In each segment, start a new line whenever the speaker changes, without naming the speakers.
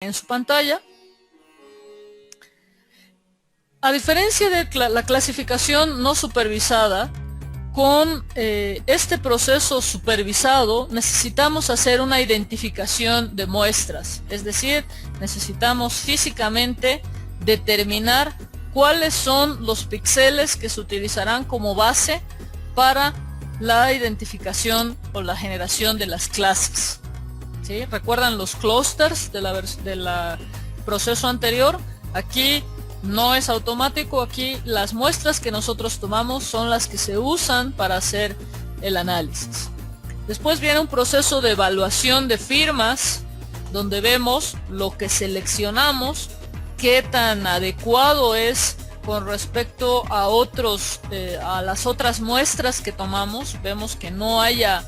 en su pantalla. A diferencia de la clasificación no supervisada, con este proceso supervisado necesitamos hacer una identificación de muestras, es decir, necesitamos físicamente determinar cuáles son los píxeles que se utilizarán como base para la identificación o la generación de las clases. ¿Sí? ¿Recuerdan los clusters del proceso anterior? Aquí no es automático, aquí las muestras que nosotros tomamos son las que se usan para hacer el análisis. Después viene un proceso de evaluación de firmas, donde vemos lo que seleccionamos, qué tan adecuado es con respecto a a las otras muestras que tomamos. Vemos que no haya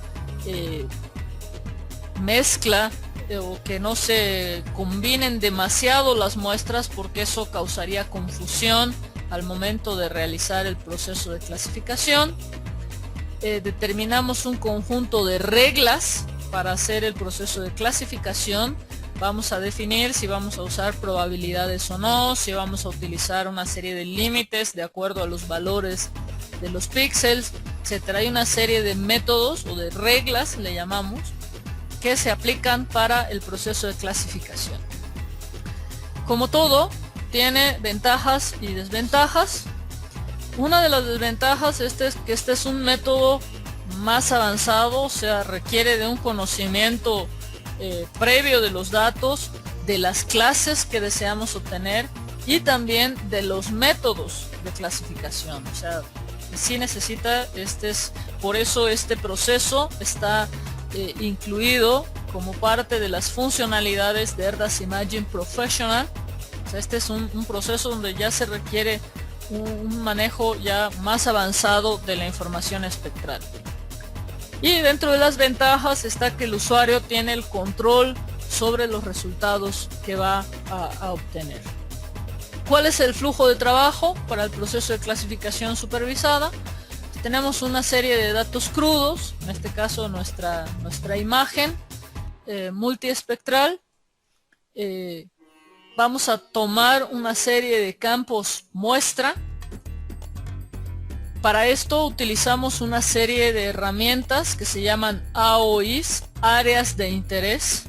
mezcla o que no se combinen demasiado las muestras, porque eso causaría confusión al momento de realizar el proceso de clasificación. Determinamos un conjunto de reglas para hacer el proceso de clasificación. Vamos a definir si vamos a usar probabilidades o no, si vamos a utilizar una serie de límites de acuerdo a los valores de los píxeles, etc. Hay una serie de métodos o de reglas, le llamamos, que se aplican para el proceso de clasificación. Como todo, tiene ventajas y desventajas. Una de las desventajas es que este es un método más avanzado, o sea, requiere de un conocimiento previo de los datos, de las clases que deseamos obtener y también de los métodos de clasificación. O sea, sí necesita, por eso este proceso está incluido como parte de las funcionalidades de Erdas Imaging Professional. O sea, este es un proceso donde ya se requiere un manejo ya más avanzado de la información espectral. Y dentro de las ventajas está que el usuario tiene el control sobre los resultados que va a obtener. ¿Cuál es el flujo de trabajo para el proceso de clasificación supervisada? Tenemos una serie de datos crudos, en este caso nuestra imagen multiespectral. Vamos a tomar una serie de campos muestra. Para esto utilizamos una serie de herramientas que se llaman AOIs, áreas de interés,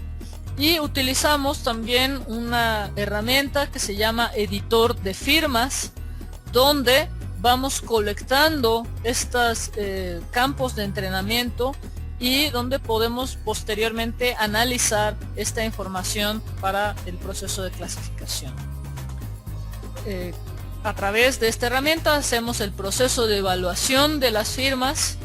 y utilizamos también una herramienta que se llama editor de firmas, donde vamos colectando estos campos de entrenamiento y donde podemos posteriormente analizar esta información para el proceso de clasificación. A través de esta herramienta hacemos el proceso de evaluación de las firmas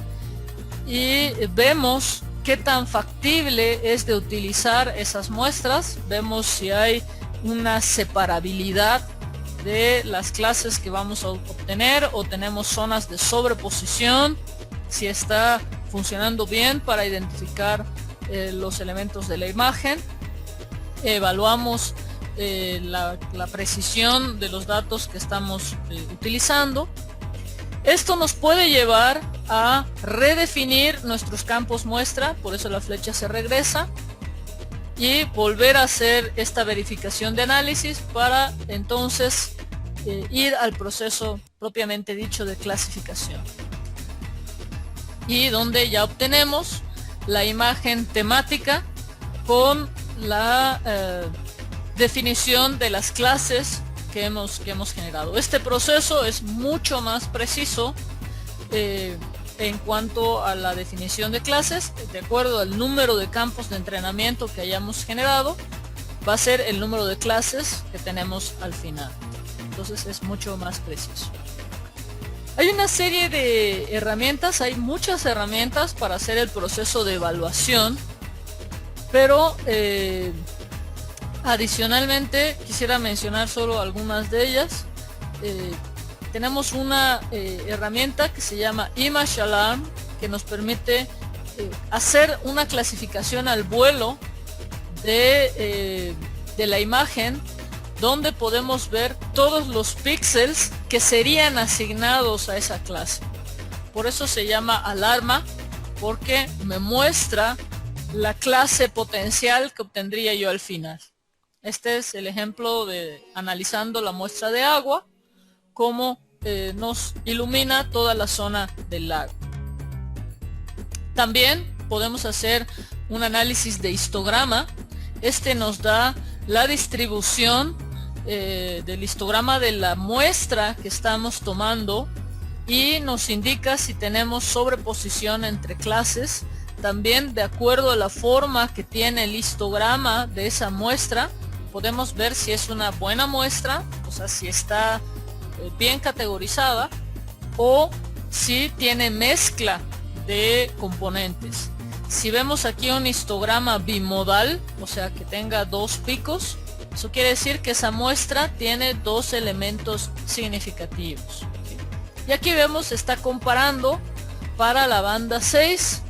y vemos qué tan factible es de utilizar esas muestras. Vemos si hay una separabilidad de las clases que vamos a obtener, o tenemos zonas de sobreposición, si está funcionando bien para identificar los elementos de la imagen. Evaluamos la precisión de los datos que estamos utilizando. Esto nos puede llevar a redefinir nuestros campos muestra, por eso la flecha se regresa, y volver a hacer esta verificación de análisis para entonces ir al proceso propiamente dicho de clasificación, y donde ya obtenemos la imagen temática con la definición de las clases que hemos generado. Este proceso es mucho más preciso en cuanto a la definición de clases. De acuerdo al número de campos de entrenamiento que hayamos generado, va a ser el número de clases que tenemos al final. Entonces es mucho más preciso. Hay una serie de herramientas, hay muchas herramientas para hacer el proceso de evaluación, pero adicionalmente quisiera mencionar solo algunas de ellas. Tenemos una herramienta que se llama Image Alarm, que nos permite hacer una clasificación al vuelo de la imagen, donde podemos ver todos los píxeles que serían asignados a esa clase. Por eso se llama alarma, porque me muestra la clase potencial que obtendría yo al final. Este es el ejemplo de analizando la muestra de agua, cómo nos ilumina toda la zona del lago. También podemos hacer un análisis de histograma. Este nos da la distribución del histograma de la muestra que estamos tomando y nos indica si tenemos sobreposición entre clases. También, de acuerdo a la forma que tiene el histograma de esa muestra, podemos ver si es una buena muestra, o sea, si está bien categorizada, o si tiene mezcla de componentes. Si vemos aquí un histograma bimodal, o sea que tenga dos picos, eso quiere decir que esa muestra tiene dos elementos significativos. Y aquí vemos, está comparando para la banda 6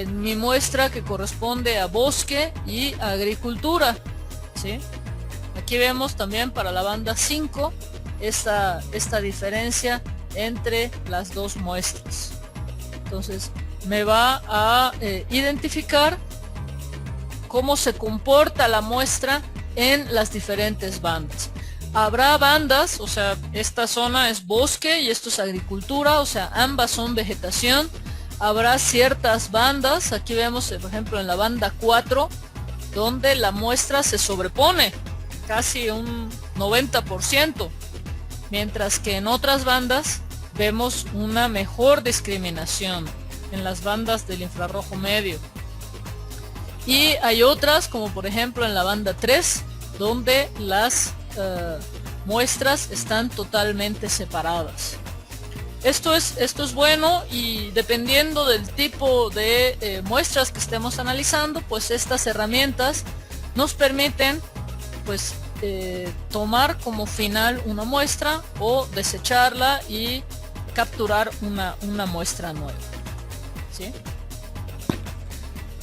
mi muestra que corresponde a bosque y agricultura, ¿sí? Aquí vemos también para la banda 5 esta diferencia entre las dos muestras. Entonces me va a identificar cómo se comporta la muestra en las diferentes bandas. Habrá bandas, o sea, esta zona es bosque y esto es agricultura, o sea, ambas son vegetación. Habrá ciertas bandas, aquí vemos por ejemplo en la banda 4, donde la muestra se sobrepone casi un 90%, mientras que en otras bandas vemos una mejor discriminación en las bandas del infrarrojo medio. Y hay otras, como por ejemplo en la banda 3, donde las muestras están totalmente separadas. Esto es bueno, y dependiendo del tipo de muestras que estemos analizando, pues estas herramientas nos permiten pues tomar como final una muestra o desecharla y capturar una muestra nueva, ¿sí?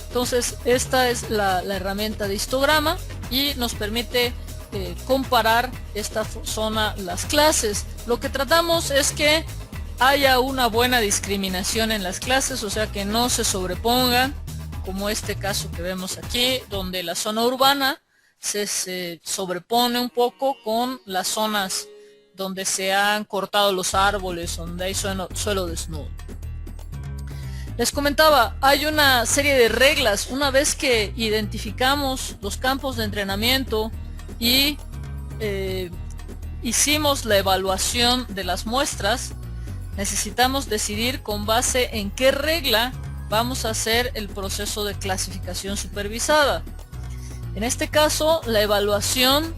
Entonces esta es la herramienta de histograma y nos permite comparar esta zona, las clases. Lo que tratamos es que haya una buena discriminación en las clases, o sea que no se sobrepongan, como este caso que vemos aquí, donde la zona urbana se sobrepone un poco con las zonas donde se han cortado los árboles, donde hay suelo desnudo. Les comentaba, hay una serie de reglas. Una vez que identificamos los campos de entrenamiento y hicimos la evaluación de las muestras, necesitamos decidir con base en qué regla vamos a hacer el proceso de clasificación supervisada. En este caso, la evaluación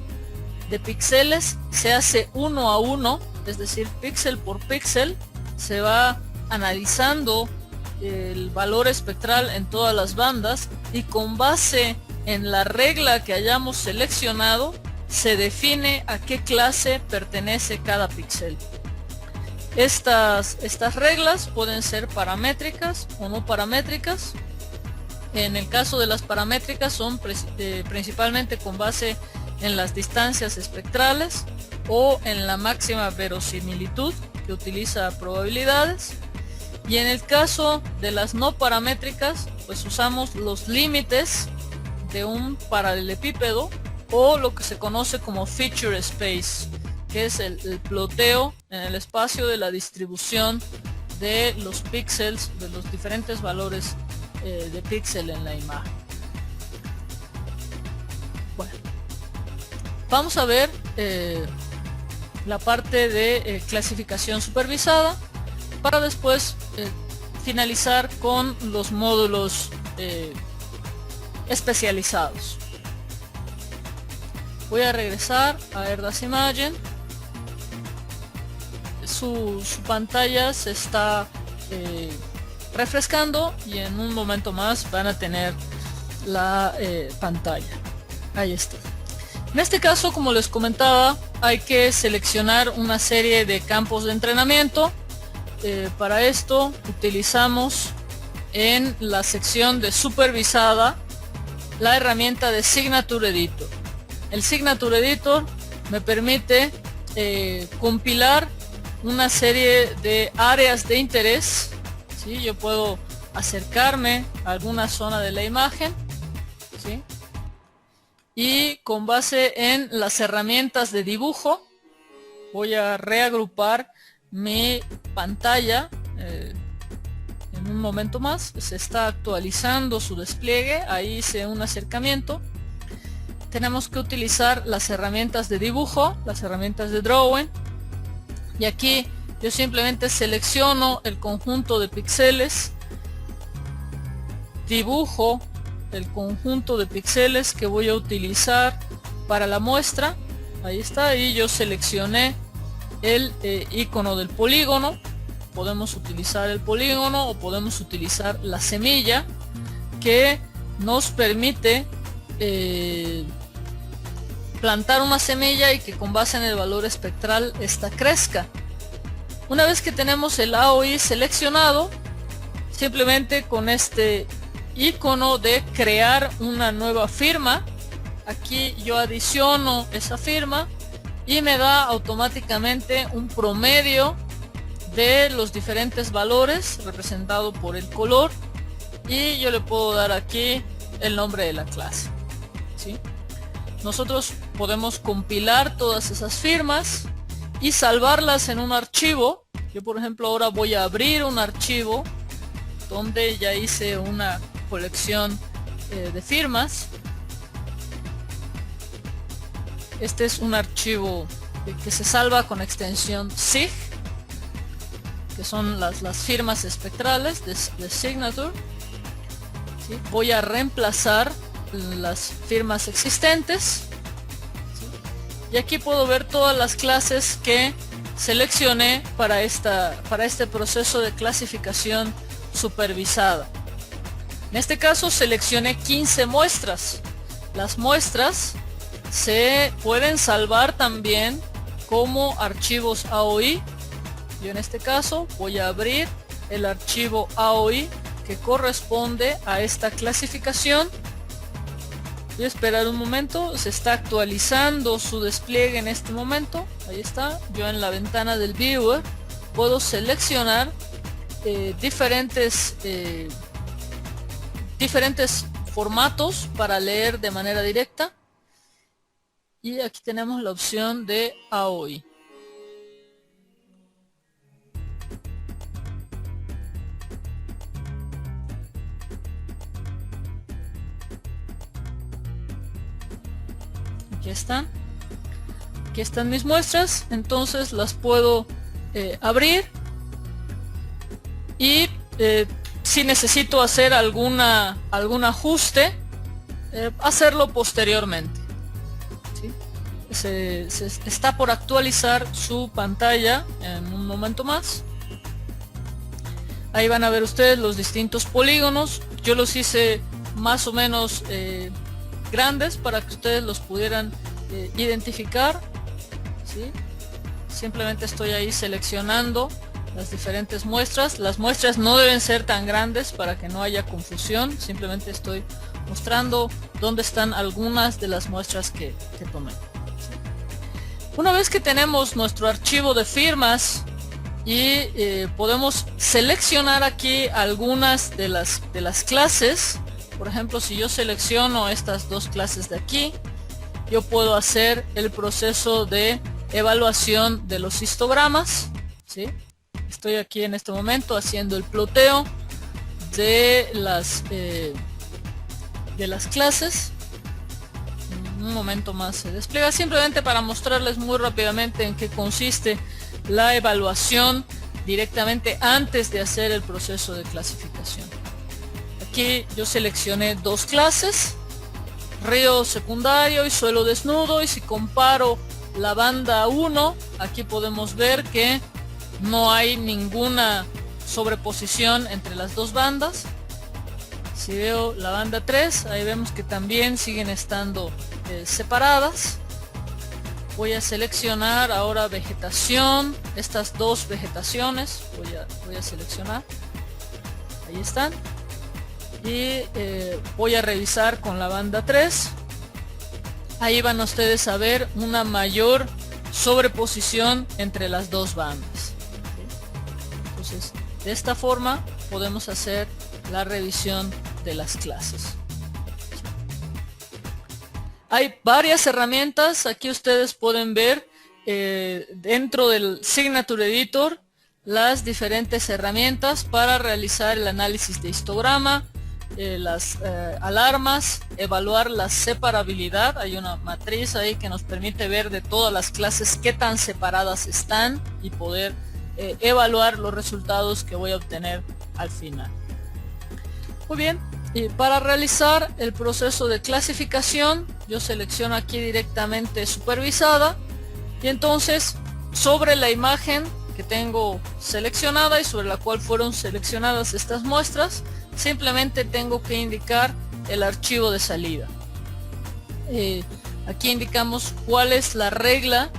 de píxeles se hace uno a uno, es decir, píxel por píxel. Se va analizando el valor espectral en todas las bandas y con base en la regla que hayamos seleccionado se define a qué clase pertenece cada píxel. Estas reglas pueden ser paramétricas o no paramétricas. En el caso de las paramétricas son principalmente con base en las distancias espectrales o en la máxima verosimilitud que utiliza probabilidades. Y en el caso de las no paramétricas, pues usamos los límites de un paralelepípedo o lo que se conoce como feature space, que es el ploteo en el espacio de la distribución de los píxeles, de los diferentes valores de píxel en la imagen. Bueno, vamos a ver la parte de clasificación supervisada para después finalizar con los módulos especializados. Voy a regresar a ErDasImagen. Su pantalla se está refrescando y en un momento más van a tener la pantalla. Ahí está. En este caso, como les comentaba, hay que seleccionar una serie de campos de entrenamiento. Para esto utilizamos en la sección de supervisada la herramienta de Signature Editor. El Signature Editor me permite compilar una serie de áreas de interés, ¿sí? Yo puedo acercarme a alguna zona de la imagen, ¿sí? y con base en las herramientas de dibujo voy a reagrupar mi pantalla. En un momento más se está actualizando su despliegue, ahí hice un acercamiento. Tenemos que utilizar las herramientas de dibujo, las herramientas de drawing, y aquí yo simplemente selecciono el conjunto de píxeles, dibujo el conjunto de píxeles que voy a utilizar para la muestra. Ahí está, y yo seleccioné el icono del polígono. Podemos utilizar el polígono o podemos utilizar la semilla, que nos permite plantar una semilla y que con base en el valor espectral esta crezca. Una vez que tenemos el AOI seleccionado, simplemente con este icono de crear una nueva firma, aquí yo adiciono esa firma y me da automáticamente un promedio de los diferentes valores representado por el color, y yo le puedo dar aquí el nombre de la clase, ¿sí? Nosotros podemos compilar todas esas firmas y salvarlas en un archivo. Yo, por ejemplo, ahora voy a abrir un archivo donde ya hice una colección de firmas. Este es un archivo que se salva con extensión SIG, que son las firmas espectrales de signature, ¿sí? Voy a reemplazar las firmas existentes, ¿sí? Y aquí puedo ver todas las clases que seleccioné para este proceso de clasificación supervisada. En este caso seleccioné 15 muestras. Las muestras se pueden salvar también como archivos AOI. Yo en este caso voy a abrir el archivo AOI que corresponde a esta clasificación. Voy a esperar un momento, se está actualizando su despliegue en este momento. Ahí está, yo en la ventana del viewer puedo seleccionar diferentes formatos para leer de manera directa, y aquí tenemos la opción de AOI. Aquí están mis muestras, entonces las puedo abrir, y si necesito hacer algún ajuste, hacerlo posteriormente, ¿sí? Está por actualizar su pantalla en un momento más. Ahí van a ver ustedes los distintos polígonos. Yo los hice más o menos grandes para que ustedes los pudieran identificar, ¿sí? Simplemente estoy ahí seleccionando las diferentes muestras. Las muestras no deben ser tan grandes para que no haya confusión. Simplemente estoy mostrando dónde están algunas de las muestras que tomé. Una vez que tenemos nuestro archivo de firmas y podemos seleccionar aquí algunas de las clases. Por ejemplo, si yo selecciono estas dos clases de aquí, yo puedo hacer el proceso de evaluación de los histogramas, ¿sí? Estoy aquí en este momento haciendo el ploteo de las clases. Un momento más se despliega, simplemente para mostrarles muy rápidamente en qué consiste la evaluación directamente antes de hacer el proceso de clasificación. Aquí yo seleccioné dos clases, río secundario y suelo desnudo, y si comparo la banda 1, aquí podemos ver que no hay ninguna sobreposición entre las dos bandas. Si veo la banda 3, ahí vemos que también siguen estando separadas. Voy a seleccionar ahora vegetación, estas dos vegetaciones, voy a seleccionar, ahí están, y voy a revisar con la banda 3. Ahí van ustedes a ver una mayor sobreposición entre las dos bandas, ¿sí? Entonces, de esta forma podemos hacer la revisión de las clases. Hay varias herramientas, aquí ustedes pueden ver dentro del Signature Editor las diferentes herramientas para realizar el análisis de histograma, las alarmas, evaluar la separabilidad. Hay una matriz ahí que nos permite ver de todas las clases qué tan separadas están y poder evaluar los resultados que voy a obtener al final. Muy bien, y para realizar el proceso de clasificación yo selecciono aquí directamente supervisada y entonces sobre la imagen que tengo seleccionada y sobre la cual fueron seleccionadas estas muestras, simplemente tengo que indicar el archivo de salida. Aquí indicamos cuál es la regla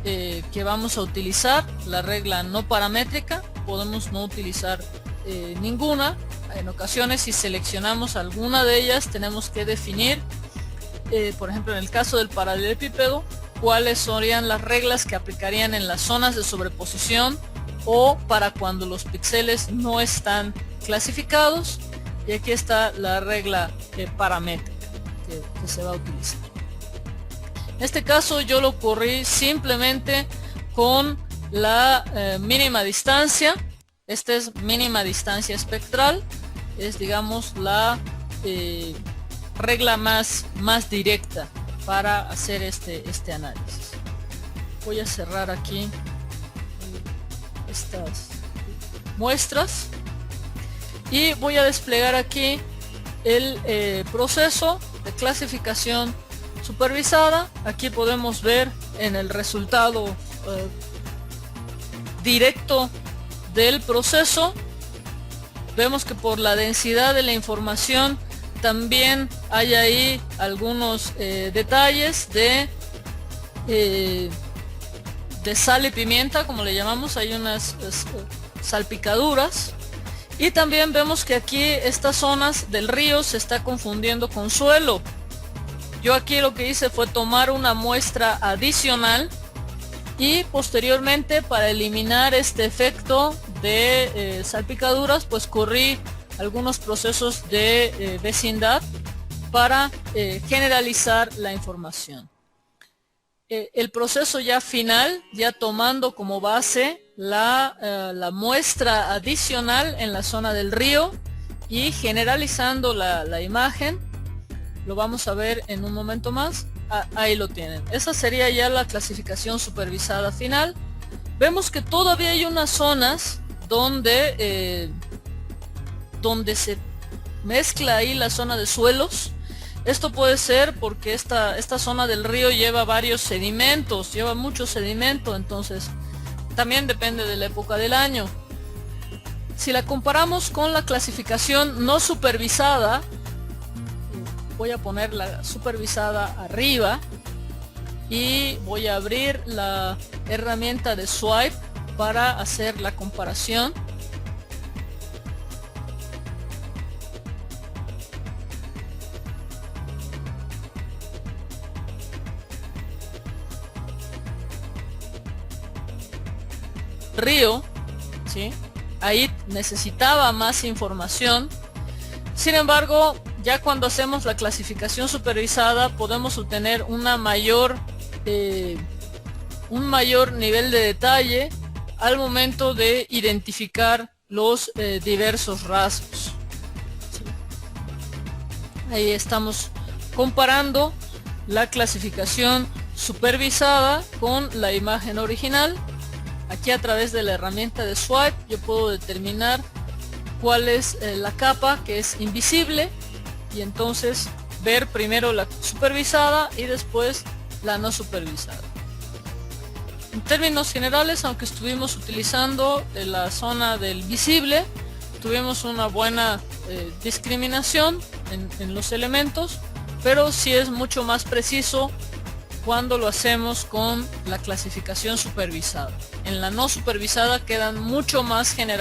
que vamos a utilizar, la regla no paramétrica. Podemos no utilizar ninguna. En ocasiones, si seleccionamos alguna de ellas, tenemos que definir, por ejemplo en el caso del paralelepípedo, cuáles serían las reglas que aplicarían en las zonas de sobreposición o para cuando los píxeles no están clasificados. Y aquí está la regla paramétrica que se va a utilizar. En este caso yo lo corrí simplemente con la mínima distancia. Esta es mínima distancia espectral, es digamos la regla más directa para hacer este análisis. Voy a cerrar aquí estas muestras y voy a desplegar aquí el proceso de clasificación supervisada. Aquí podemos ver en el resultado directo del proceso, vemos que por la densidad de la información también hay ahí algunos detalles de sal y pimienta, como le llamamos. Hay unas salpicaduras y también vemos que aquí estas zonas del río se está confundiendo con suelo. Yo aquí lo que hice fue tomar una muestra adicional y posteriormente, para eliminar este efecto de salpicaduras, pues corrí algunos procesos de vecindad para generalizar la información. El proceso ya final, ya tomando como base la muestra adicional en la zona del río y generalizando la imagen, lo vamos a ver en un momento más. Ahí lo tienen. Esa sería ya la clasificación supervisada final. Vemos que todavía hay unas zonas donde se mezcla ahí la zona de suelos. Esto puede ser porque esta zona del río lleva varios sedimentos, lleva mucho sedimento, entonces también depende de la época del año. Si la comparamos con la clasificación no supervisada, voy a poner la supervisada arriba y voy a abrir la herramienta de swipe para hacer la comparación. Río, ¿sí? Ahí necesitaba más información. Sin embargo, ya cuando hacemos la clasificación supervisada podemos obtener un mayor nivel de detalle al momento de identificar los diversos rasgos. Ahí estamos comparando la clasificación supervisada con la imagen original. Aquí a través de la herramienta de swipe yo puedo determinar cuál es la capa que es invisible y entonces ver primero la supervisada y después la no supervisada. En términos generales, aunque estuvimos utilizando la zona del visible, tuvimos una buena discriminación en los elementos, pero sí es mucho más preciso cuando lo hacemos con la clasificación supervisada. En la no supervisada quedan mucho más generales.